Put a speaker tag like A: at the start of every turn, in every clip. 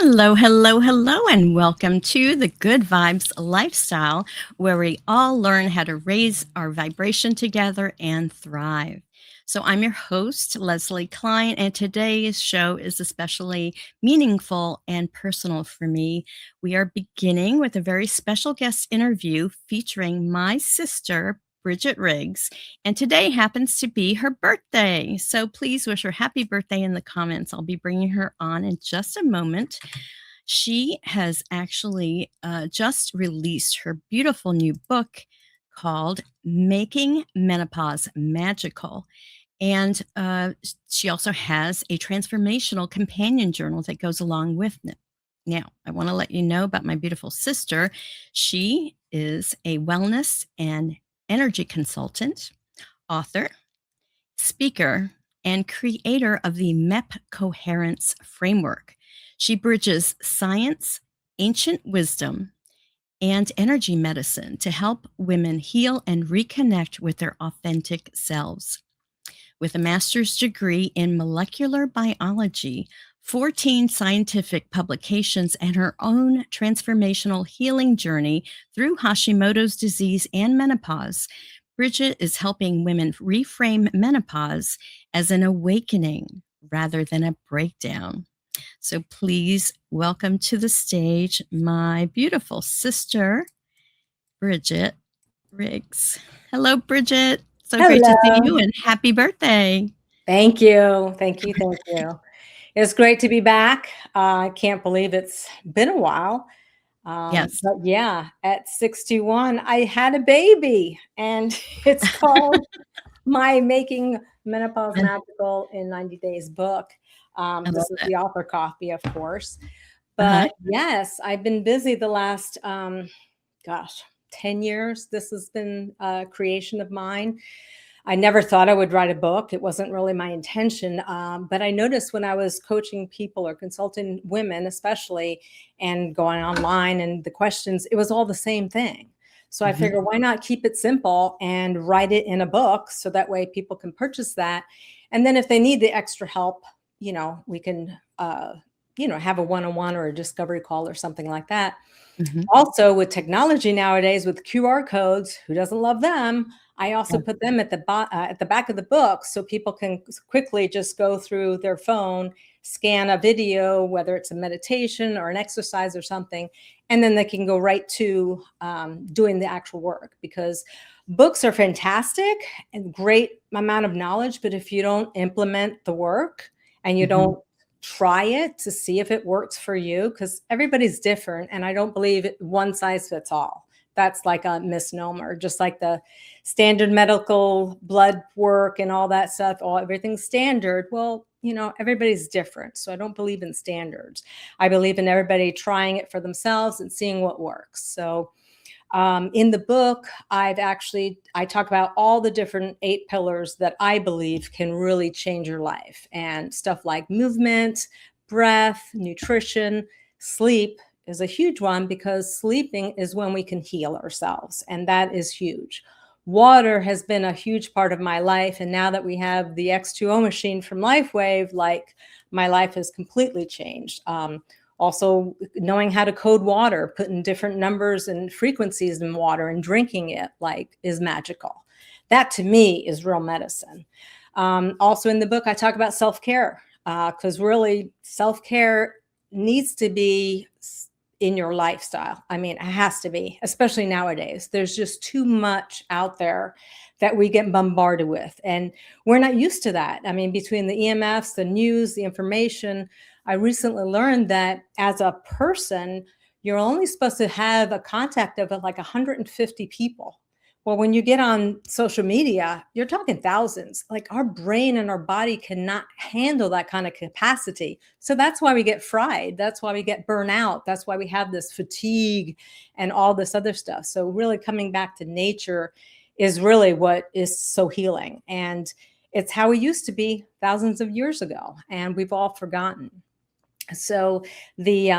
A: Hello, hello, hello, and welcome to the Good Vibes Lifestyle, where we all learn how to raise our vibration together and thrive. So, I'm your host, Lesley Klein, and today's show is especially meaningful and personal for me. We are beginning with a very special guest interview featuring my sister, Bridget Riggs, and today happens to be her birthday. So please wish her happy birthday in the comments. I'll be bringing her on in just a moment. She has actually just released her beautiful new book called Making Menopause Magical. And she also has a transformational companion journal that goes along with it. Now, I want to let you know about my beautiful sister. She is a wellness and energy consultant, author, speaker, and creator of the MEP Coherence Framework. She bridges science, ancient wisdom, and energy medicine to help women heal and reconnect with their authentic selves. With a master's degree in molecular biology, 14 scientific publications, and her own transformational healing journey through Hashimoto's disease and menopause, Bridget is helping women reframe menopause as an awakening rather than a breakdown. So please welcome to the stage my beautiful sister, Bridget Riggs. Hello, Bridget. So great to see
B: Hello.
A: you and happy birthday.
B: Thank you. Thank you. Thank you. It's great to be back. I can't believe it's been a while.
A: Yes.
B: But yeah, at 61, I had a baby, and it's called My Making Menopause
A: And
B: Magical in 90 Days book.
A: I love
B: This is
A: it.
B: the author copy, of course.
A: Uh-huh.
B: But yes, I've been busy the last, gosh, 10 years. This has been a creation of mine. I never thought I would write a book. It wasn't really my intention. But I noticed when I was coaching people or consulting women, especially, and going online and the questions, it was all the same thing. So I
A: Mhm.
B: figured, why not keep it simple and write it in a book so that way people can purchase that. And then if they need the extra help, we can, have a one-on-one or a discovery call or something like that.
A: Mhm.
B: Also, with technology nowadays, with QR codes, who doesn't love them? I also
A: Yeah.
B: put them at the back of the book so people can quickly just go through their phone, scan a video, whether it's a meditation or an exercise or something, and then they can go right to doing the actual work. Because books are fantastic and great amount of knowledge, but if you don't implement the work and you
A: Mhm.
B: don't try it to see if it works for you, because everybody's different, and I don't believe one size fits all. That's like a misnomer. Just like the standard medical blood work and all that stuff, everything's standard. Well, everybody's different, so I don't believe in standards. I believe in everybody trying it for themselves and seeing what works. So in the book, I talk about all the different 8 pillars that I believe can really change your life, and stuff like movement, breath, nutrition, sleep is a huge one, because sleeping is when we can heal ourselves, and that is huge. Water has been a huge part of my life, and now that we have the X2O machine from LifeWave, like, my life has completely changed. Also, knowing how to code water, putting different numbers and frequencies in water and drinking it, like, is magical. That to me is real medicine. Also in the book, I talk about self-care, because really self-care needs to be in your lifestyle. I mean, it has to be, especially nowadays. There's just too much out there that we get bombarded with, and we're not used to that. I mean, between the EMFs, the news, the information, I recently learned that as a person, you're only supposed to have a contact of like 150 people. Well, when you get on social media, you're talking thousands. Like, our brain and our body cannot handle that kind of capacity. So that's why we get fried. That's why we get burnout. That's why we have this fatigue and all this other stuff. So really coming back to nature is really what is so healing. And it's how we used to be thousands of years ago, and we've all forgotten. So the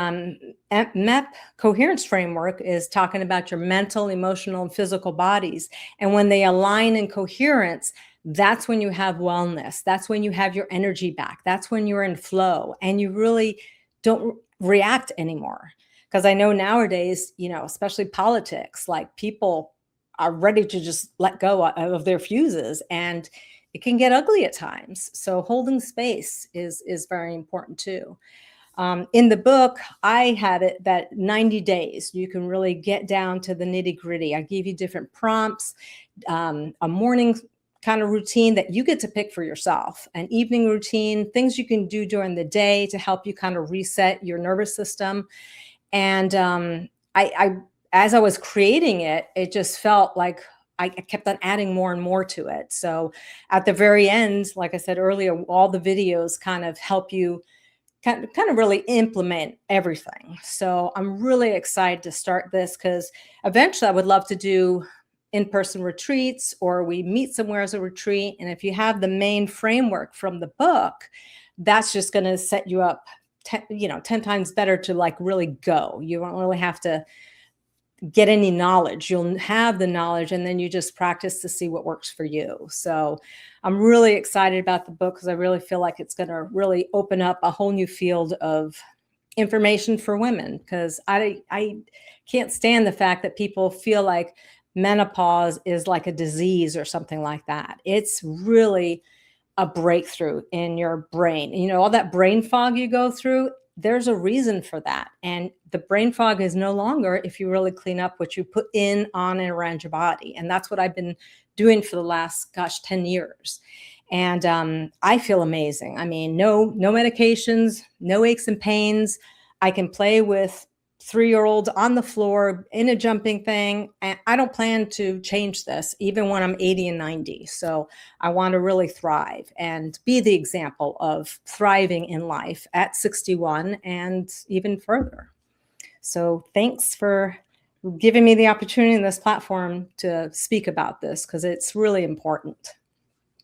B: MEP Coherence Framework is talking about your mental, emotional, and physical bodies. And when they align in coherence, that's when you have wellness. That's when you have your energy back. That's when you're in flow, and you really don't react anymore. Because I know nowadays, especially politics, like people are ready to just let go of their fuses, and it can get ugly at times. So holding space is very important too. In the book, I had it that 90 days, you can really get down to the nitty gritty. I give you different prompts, a morning kind of routine that you get to pick for yourself, an evening routine, things you can do during the day to help you kind of reset your nervous system. And as I was creating it, it just felt like I kept on adding more and more to it. So at the very end, like I said earlier, all the videos kind of help you kind of really implement everything. So I'm really excited to start this, because eventually I would love to do in-person retreats, or we meet somewhere as a retreat. And if you have the main framework from the book, that's just going to set you up 10 times better to like really go. You won't really have to get any knowledge. You'll have the knowledge, and then you just practice to see what works for you. So I'm really excited about the book, because I really feel like it's going to really open up a whole new field of information for women, because I can't stand the fact that people feel like menopause is like a disease or something like that. It's really a breakthrough in your brain. All that brain fog you go through, there's a reason for that. And the brain fog is no longer if you really clean up what you put in, on, and around your body. And that's what I've been doing for the last, 10 years. And I feel amazing. I mean, no medications, no aches and pains. I can play with 3-year-olds on the floor in a jumping thing. And I don't plan to change this even when I'm 80 and 90. So I want to really thrive and be the example of thriving in life at 61 and even further. So thanks for giving me the opportunity in this platform to speak about this, because it's really important.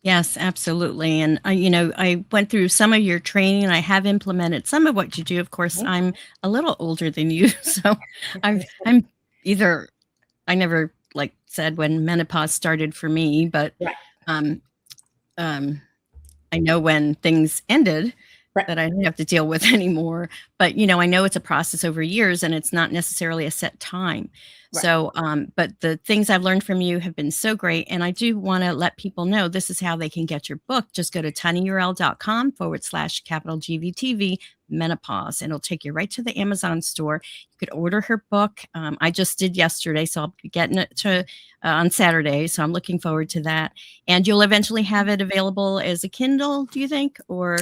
A: Yes, absolutely. And I went through some of your training, and I have implemented some of what you do. Of course, I'm a little older than you, so I'm either I never like said when menopause started for me, but
B: Right.
A: um, um, I know when things ended
B: Right.
A: that I didn't have to deal with anymore. But I know it's a process over years, and it's not necessarily a set time.
B: Right.
A: So, but the things I've learned from you have been so great. And I do want to let people know this is how they can get your book. Just go to tinyurl.com/GVTV menopause, and it'll take you right to the Amazon store. You could order her book. I just did yesterday, so I'll be getting it to on Saturday. So I'm looking forward to that. And you'll eventually have it available as a Kindle, do you think? Or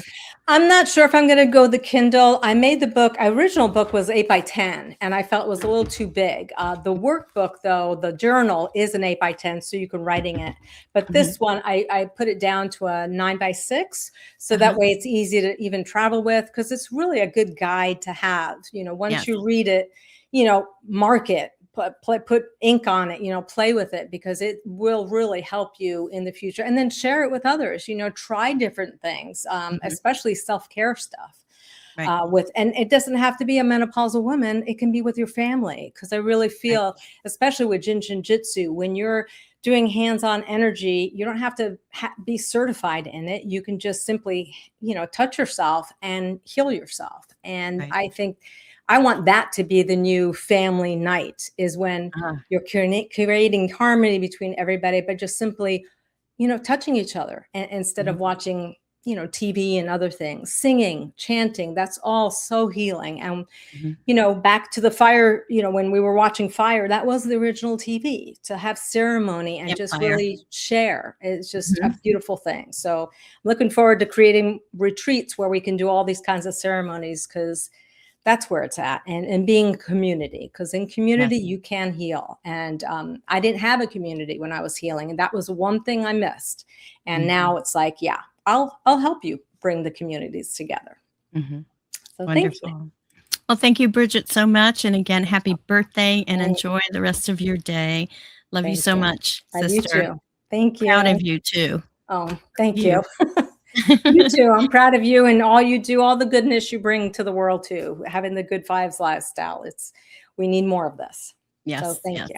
B: I'm not sure if I'm going to go the Kindle. I made the book. Original book was 8 by 10, and I felt it was a little too big. The workbook, though, the journal is an 8 by 10, so you can writing it. But this one, I put it down to a 9 by 6, so that way it's easy to even travel with, because it's really a good guide to have. Once you read it, mark it. Put ink on it, play with it, because it will really help you in the future. And then share it with others, try different things, especially self-care stuff.
A: right.
B: And it doesn't have to be a menopausal woman. It can be with your family. Because I really feel, especially with Jitsu, when you're doing hands-on energy, you don't have to be certified in it. You can just simply, touch yourself and heal yourself. And I think I want that to be the new family night, is when you're creating harmony between everybody, but just simply, touching each other, and instead of watching, TV and other things, singing, chanting. That's all so healing. And, back to the fire, when we were watching Fire, that was the original TV, to have ceremony and just really share. It's just a beautiful thing. So I'm looking forward to creating retreats where we can do all these kinds of ceremonies, because that's where it's at, and being community, because in community you can heal. And I didn't have a community when I was healing, and that was one thing I missed. And now it's like, yeah, I'll help you bring the communities together. So thank you.
A: Well, thank you, Bridget, so much. And again, happy birthday, and enjoy the rest of your day. Love you so much, sister.
B: You too. Thank you.
A: Proud of you too.
B: Oh, thank you. You too. I'm proud of you and all you do, all the goodness you bring to the world too. Having the good vibes lifestyle. We need more of this.
A: Yes.
B: So thank you.